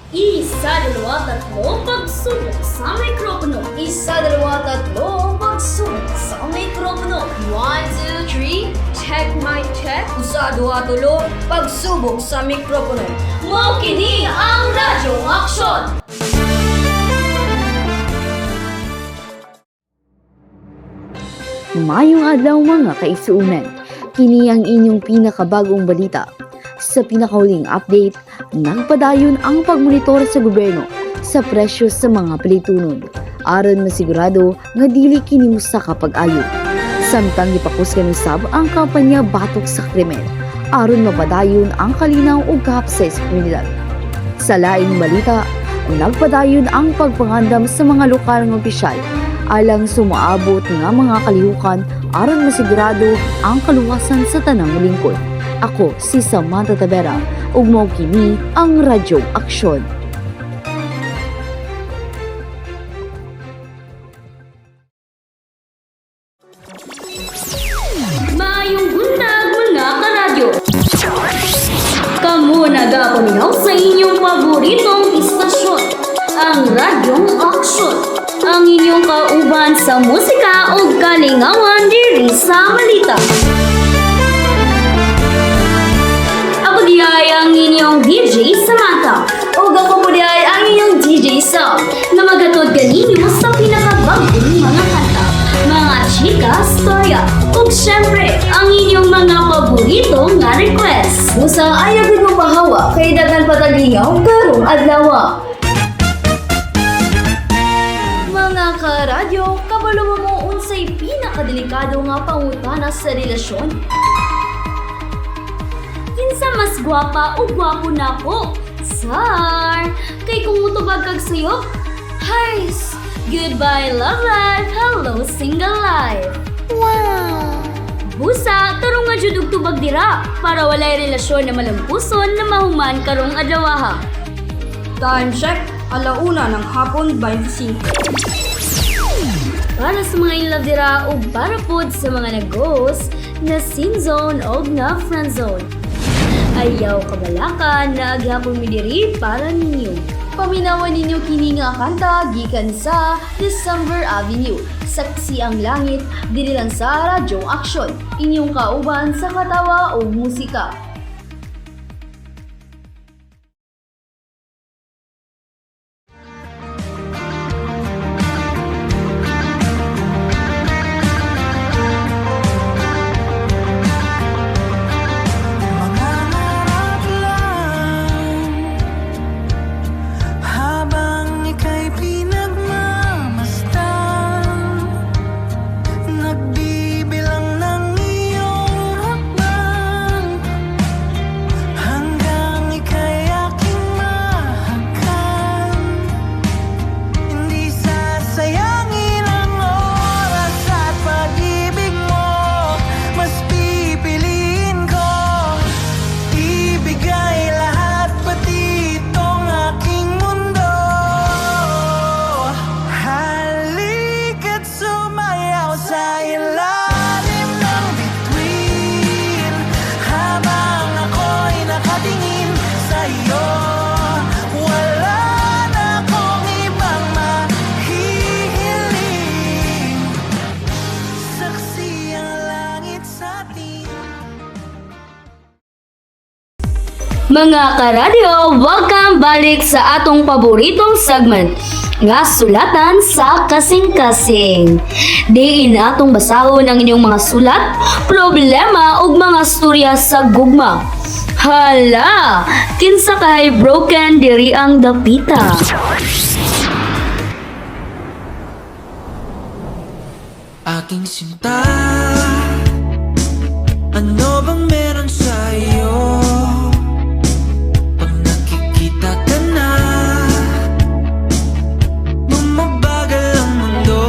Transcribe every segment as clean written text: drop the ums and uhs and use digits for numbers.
Isa, dalawa, tatlo, pagsubok sa mikropono. Isa, dalawa, tatlo, pagsubok sa mikropono. 1, 2, 3, check my check. Isa, dua, tulo, pagsubok sa mikropono. Mo kini ang Radyo Aksyon. Mayong adlaw mga kaisuunan, kini ang inyong pinakabagong balita. Sa pinakahuling update, nagpadayon ang pagmonitor sa gobyerno sa presyo sa mga palitunon aron masigurado nga dili kini musa kapag-ayo. Samtang gipakusgan usab ang kampanya batok sa krimen aron mapadayon ang kalinaw ug kahapsay sa komunidad. Sa laing balita, nagpadayon ang pagpangandam sa mga lokal nga opisyal alang sumaabot nga mga kalihukan aron masigurado ang kaluwasan sa tanang lingkod. Ako si Samantha Tavera ug mao kini ang Radyo Aksyon. Maayong buntag mga karadyo. Kamu nagapaminaw sa inyong paboritong istasyon, ang Radyong Aksyon. Ang inyong kauban sa musika o kalingawan diri sa balita. Ako diay ang inyong DJ Samantha. Ug ako po diay ang inyong DJ Sam. Na magatod kaninyo sa pinakabagong mga kanta, mga chika, storya, ug syempre, ang inyong mga paborito nga request. Usa ayaw gid mo pahawa kay daghan patalingaw karong adlaw. Mga karadyo, kabalo mo unsay pinakadelikado nga pangutana sa relasyon? Kinsa mas gwapa o gwapo na po? Sar! Kay kung utubag kag sayo? Hays! Goodbye love life! Hello single life! Wow! Busa, tarong nga jud og tubag dira para walay relasyon na malampuson na mahuman karong adlaw. Time check, alauna ng hapon 25. Para sa mga in love dira o para pod sa mga nag-ghost na sin zone o na friend zone. Ayaw kabalakan na aghapon mi diri para ninyo. Paminawan ninyo kini nga kanta gikan sa December Avenue. Saksi ang langit diri lang sa Radyo Aksyon. Inyong kauban sa katawa o musika. Habang ika'y pinagmamasdan, nagbibilang ng iyong hakbang, hanggang ika'y aking mahagkan. Hindi sasayangin ang oras at pag-ibig mo, mas pipiliin ko ibigay lahat, pati itong aking mundo. Halika't sumayaw sa ilalim ng bituin, habang ako'y nakatingin sa iyo. Wala na akong ibang mahihiling, saksi ang langit sa atin. Mga karadyo, welcome balik sa atong paboritong segment nga sulatan sa kasing-kasing. Diin atong basahon ang inyong mga sulat, problema ug mga storya sa gugma. Hala, kinsa kay broken diri ang dapita. Aking sinta, ano bang meron sa'yo? Pag nakikita ka na, bumabagal ang mundo.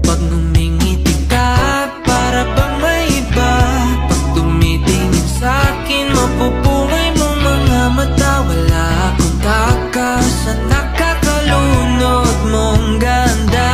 Pag ngumingiti ka, para bang may iba. Pag tumitingin sa'kin, mapupungay mo mga mata. Wala akong takas sa nakakalunod mong ganda.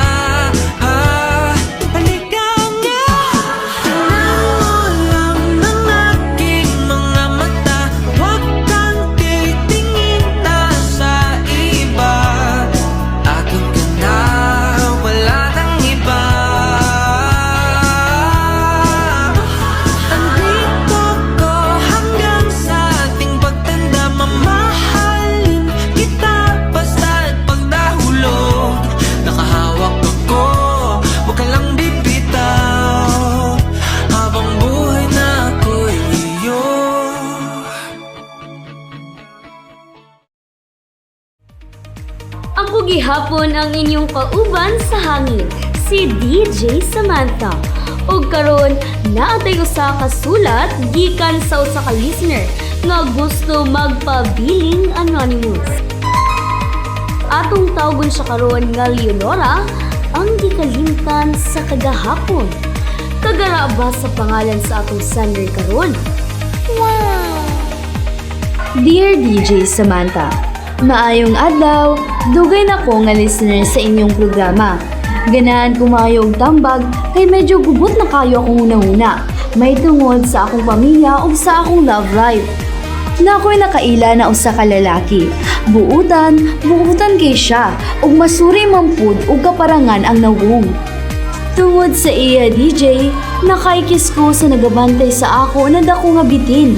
Ako gihapon ang inyong kauban sa hangin, si DJ Samantha. Ug karon naatay usa ka sulat gikan sa usa ka listener nga gusto magpabiling anonymous. Atong tawgon siya karon nga Leonora ang gikalimtan sa kagahapon. Kagara ba sa pangalan sa atong sender karon? Wow! Dear DJ Samantha, maayong adlaw, dugay na ko nga listener sa inyong programa. Ganahan ko maayo og tambag kay medyo gubot na kayo akong una-una. May tungod sa akong pamilya ug sa akong love life. Na ako'y nakaila na usa ka lalaki. Buutan kay siya ug masuri mampud ug kaparangan ang nawong. Tungod sa iya DJ, nakaikis ko sa nagabantay sa ako na dako nga bitin.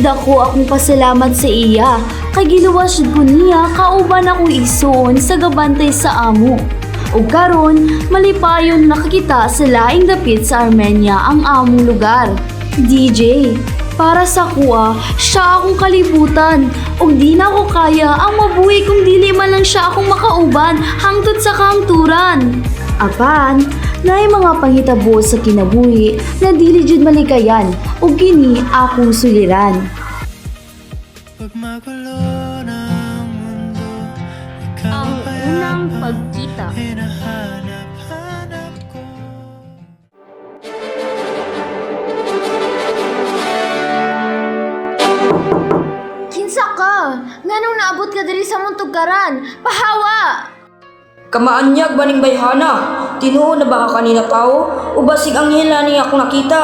Dako akong pasalamat sa iya kay giluwas jud ko niya kauban ako isuon sa gabantay sa amo. Ug karon malipayon nakakita sa laing dapit sa Armenia ang among lugar. DJ, para sa kuha, siya akong kalibutan. Ug di na ko kaya ang mabuhi kung dili man lang siya akong makauban hangtod sa kahangturan. Apan, naay mga panghitabo sa kinabuhi na dili jud malikayan ug kini akong suliran. Pag magulo ng mundo, ikaw Ang ba unang ang pagkita. hinahanap-hanap ko? Kinsa ka? Nganong naabot ka diri sa mong tugkaran? Pahawa! Kamaanyag baning bayhana, tinuod na ba ka kanina pao? O basig ang hila niya akong nakita?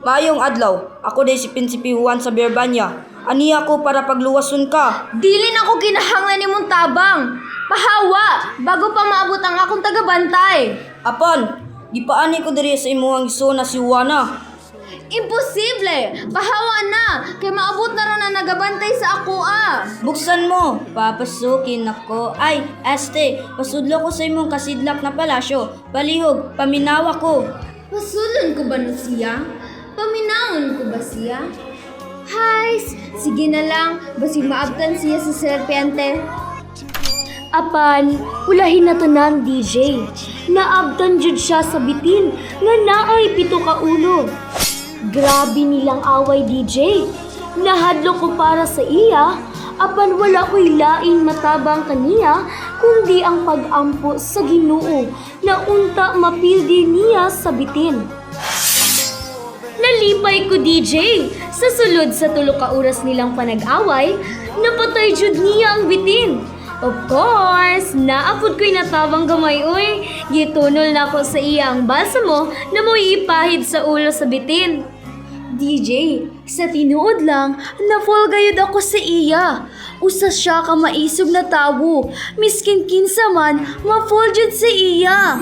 Maayong adlaw, ako day si Prinsipe Juan sa Berbanya. Ani ako para pagluwason ka. Dili na ko kinahanglan nimong tabang. Pahawa! Bago pa maabot ang akong tagabantay. Apan, gipaani ko diri sa imuhang isona si Juana. Imposible! Pahawa na! Kay maabot na ron ang nagabantay sa ako Buksan mo, papasukin ako. Ay, este, pasudlo ko sa imong kasidlak na palasyo. Palihog, paminawa ko. Pasulon ko ba no siya? Paminawon ko ba siya? Hay! Sige na lang, basig maabtan siya sa serpente. Apan, ulahin na tanan DJ. Naabtan jud siya sa bitin nga naay pito ka ulo. Grabe nilang away DJ. Nahadlo ko para sa iya, apan wala ko'y lain matabang kaniya kundi ang pag-ampo sa Ginoo na unta mapildi niya sa bitin. Nalipay ko DJ. Sa sulod sa tulo ka oras nilang panag-away, napatay jud niya ang bitin. Of course, naapod ko'y natabang gamay oy. Gitunol na ko sa iya ang balsamo na mo'y ipahid sa ulo sa bitin. DJ, sa tinuod lang, na-fall gayud ako sa iya. Usa siya ka maisog na tawo. Miskin kinsa man, ma-fall jud sa iya.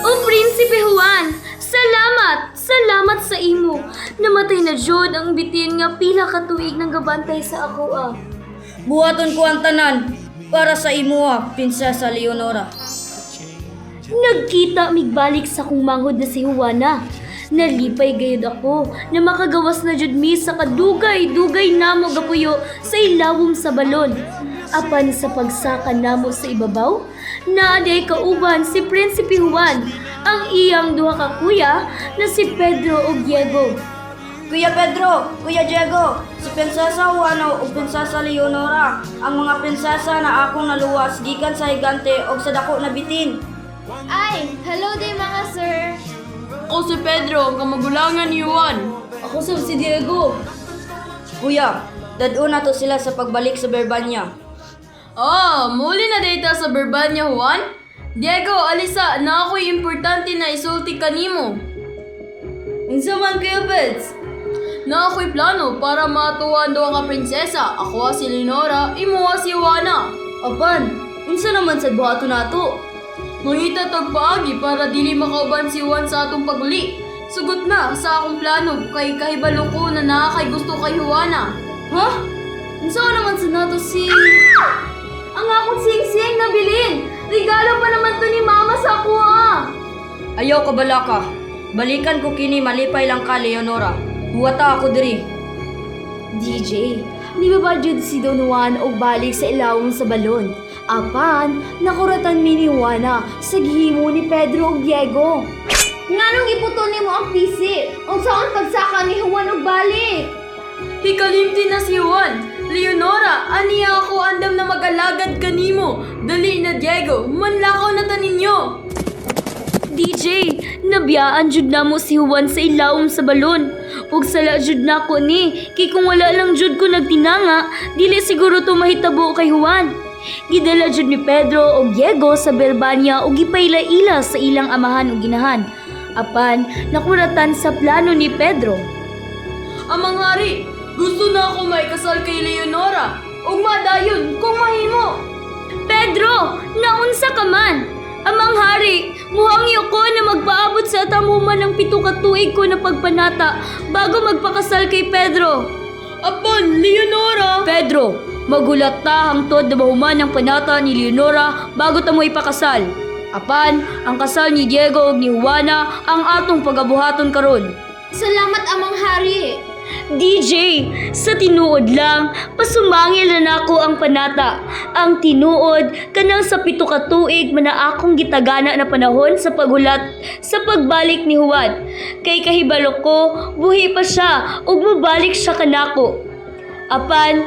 O Prinsipe Juan, salamat! Salamat sa imo. Namatay na jud ang bitin nga pila ka tuig nang gabantay sa ako Buhaton ko ang tanan para sa imo, Prinsesa Leonora. Nagkita migbalik sa kong manghod na si Juana. Nalipay gayud ako na makagawas na jud mi sa kadugay-dugay namo gapuyo sa ilawom sa balon. Apan sa pagsaka namo sa ibabaw, naaday kauban si Prinsipe Juan, ang iyang duha ka kuya na si Pedro ug Diego. Kuya Pedro, Kuya Diego, si Prinsesa Juana ug Prinsesa Leonora, ang mga prinsesa na akong naluwas gikan sa higante ug sa dako na bitin. Ay, hello day mga sir. Ako si Pedro, ang kamagulangan ni Juan. Ako si Diego. Kuya, dadun na to sila sa pagbalik sa Berbanya. Muli na data sa Berbanya, Juan. Diego, alisa, na ako'y importante na isulti kanimo. Unsa man kayo, Peds? Na ako'y plano para matuwan daw ang prinsesa. Ako si Leonora, imo si Juana. Apan, unsa naman sa buhato nato? Mangita tag paagi para dili makauban si Juan sa atong paguli. Sugot na sa akong plano kay kahibalo ko na nakakay gusto kay Juana. Ha? Unsa naman sa nato si... Ang akong sing-sing na bilin. Regalo pa naman to ni mama sa ako Ayaw ka balaka. Balikan ko kini malipay lang ka, Leonora. Huwata ako diri. DJ, di ba ba jud si Don Juan og balik sa ilawom sa balon? Apan, nakuratan mi ni Juana sa gihimo ni Pedro ug Diego. Nganong iputol nimo ang pisi? Unsaon pagsaka ni Juan og balik? Hikalimti na si Juan. Leonora, aniya ako andam na mag-alagad kanimo. Dali na Diego, manlakaw na ta ninyo. DJ, nabiyaan jud namo si Juan sa ilawom sa balon. Ug sala jud nako ni, kay kung wala lang jud ko nagtinanga, dili siguro to mahitabo kay Juan. Gidala jud ni Pedro ug Diego sa Berbania ug gipayla-ila sa ilang amahan ug ginahan. Apan nakuratan sa plano ni Pedro. Amang hari, gusto na ako may kasal kay Leonora. Ug madayon kung mahimo. Pedro, naunsa ka man? Amang hari, muhangyo ko na magpaabot sa atamuman ng 7 ka tuig ko na pagpanata bago magpakasal kay Pedro. Apan, Leonora! Pedro, magulat ta hangtod na mahuman ang panata ni Leonora bago ta mo ipakasal. Apan, ang kasal ni Diego ug ni Juana ang atong pagabuhaton karon. Salamat amang hari. DJ, sa tinuod lang, pasumangil na nako ang panata. Ang tinuod, kanang sa 7 ka tuig man na akong gitagana na panahon sa paghulat sa pagbalik ni Juan. Kay kahibalo ko, buhi pa siya ug mabalik siya kanako. Apan,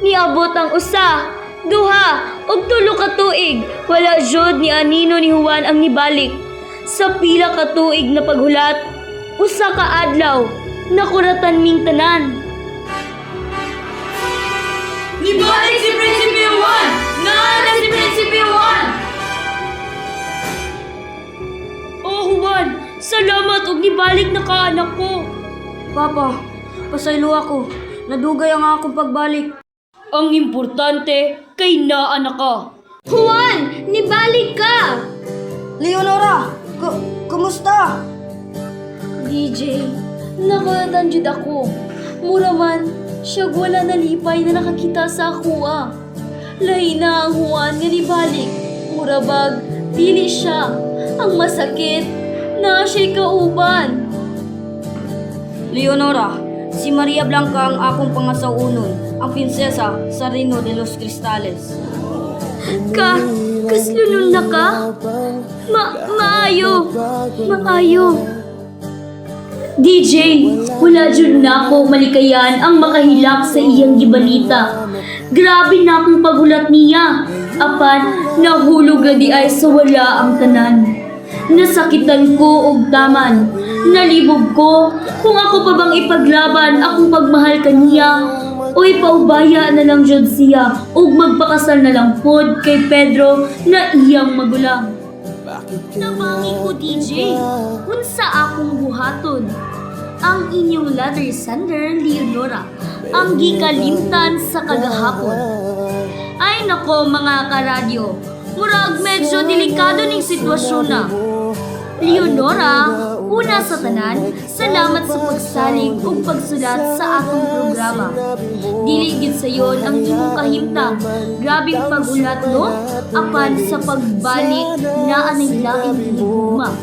niabot ang usa, duha, ug 3 ka tuig, wala jud ni anino ni Juan ang nibalik. Sa pila ka tuig na paghulat, usa ka adlaw, nakuratan ming tanan. Nibalik si Prinsipe Juan! Naana si Prinsipe Juan! Oh Juan, salamat ug nibalik na ka anak ko. Papa, pasaylo ako. Nadugay ang akong pagbalik. Ang importante, kay naa na ka. Juan, nibalik ka! Leonora, kumusta? DJ, nakuratan jud ako. Muraman, siya wala nalipay na nakakita sa ako Lahi na ang Juan nga nibalik. Murabag, dili siya. Ang masakit, na siya'y kauban. Leonora, si Maria Blanca ang akong pangasaunon, ang prinsesa sa Reino de los Cristales. Kaslunod na ka? Maayo. DJ, wala jud na ako malikayan ang makahilak sa iyang gibalita. Grabe na akong paghulat niya. Apan, nahulog na di ay sa wala ang tanan. Nasakitan ko og taman. Nalibog ko kung ako pa bang ipaglaban akong pagmahal kaniya o ipaubaya na lang jud siya ug magpakasal na lang pod kay Pedro na iyang magulang. Nabangi ko DJ, unsa akong buhaton. Ang inyong letter sender, Leonora, ang gikalimtan sa kagahapon. Ay nako mga karadyo, murag medyo delikado ning sitwasyon na. Leonora, una sa tanan, salamat sa pagsalig ug pagsulat sa akong programa. Dili gid sayon ang imong kahimtang. Grabing pagulat no? Apan sa pagbalik na anay laing hinigugma.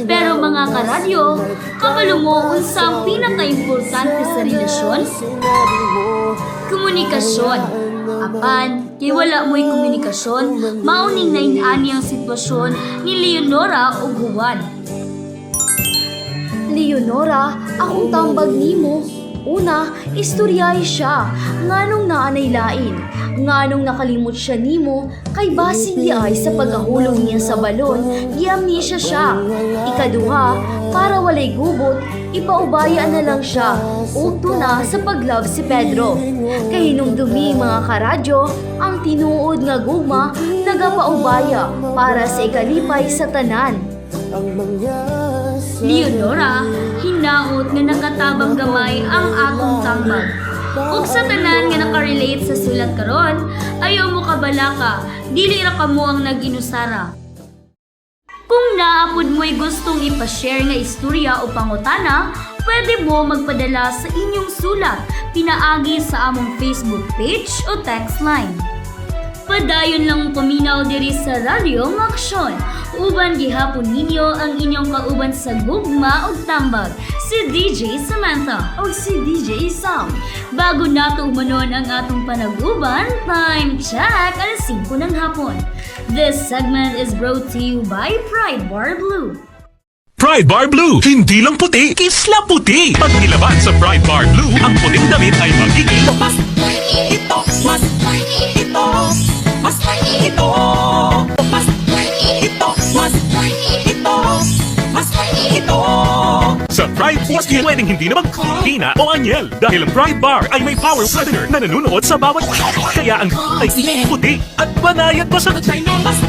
Pero mga karadyo, kabalo mo unsa ang pinaka-importante sa relasyon? Komunikasyon. Apan, kay wala mo'y komunikasyon, mauning nainani ang sitwasyon ni Leonora ug Juan. Leonora, akong tambag nimo. Una, istoryahe siya. Nganong naanay lain. Nganong nakalimot siya nimo, kay basing ay sa pagkahulog niya sa balon, giamnesia siya. Ikaduha, para walay gubot, ipaubaya na lang siya. Ugto na sa paglove si Pedro. Kay hinumdumi mga karadyo, ang tinuod nga gugma, nagapaubaya para sa ikalipay sa tanan. Leonora, hinaot nga nakatabang gamay ang atong tambag. Ug sa tanan nga nakarelate sa sulat karon, ayaw mo kabalaka, dili ra kamo ang nag-inusara. Kung naapod mo'y gustong ipashare nga istorya o pangutana, pwede mo magpadala sa inyong sulat, pinaagi sa among Facebook page o text line. Padayon lang paminaw diri sa Radyo Aksyon. Uban gihapon ninyo ang inyong kauban sa gugma ug tambag, si DJ Samantha O si DJ Sam. Bago nato umanon ang atong panaguban, time check, alas 5 ng hapon. This segment is brought to you by Pride Bar Blue. Pride Bar Blue, hindi lang puti, kisla puti. Pag nilaban sa Pride Bar Blue, ang puting damit ay magiging Mas ito, mas ito, mas ito, mas ito, mas ito, mas ito. sa Pride Force, pwedeng hindi na magpina o anyel. Dahil ang Pride Bar ay may power predator na nanunuot sa bawat kaya ang ay puti at banayad pa sa Mas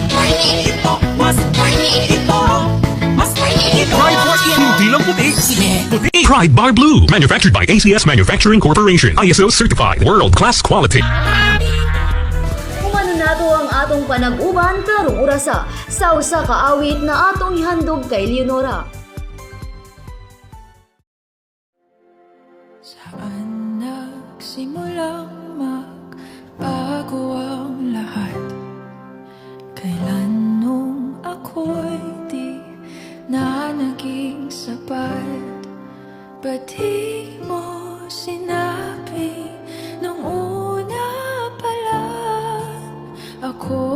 ito, mas ito, mas ito. Pride Force, hindi lang puti, puti. Pride Bar Blue, manufactured by ACS Manufacturing Corporation, ISO certified, world-class quality. Kumano nato ang atong panag-uban karong orasa sa usa ka awit na atong ihandog kay Leonora. Saan nagsimulang magbago ang lahat? Kailan nung ako'y di na naging sapat? Ba't di mo sinabi nung una pa lang? Ako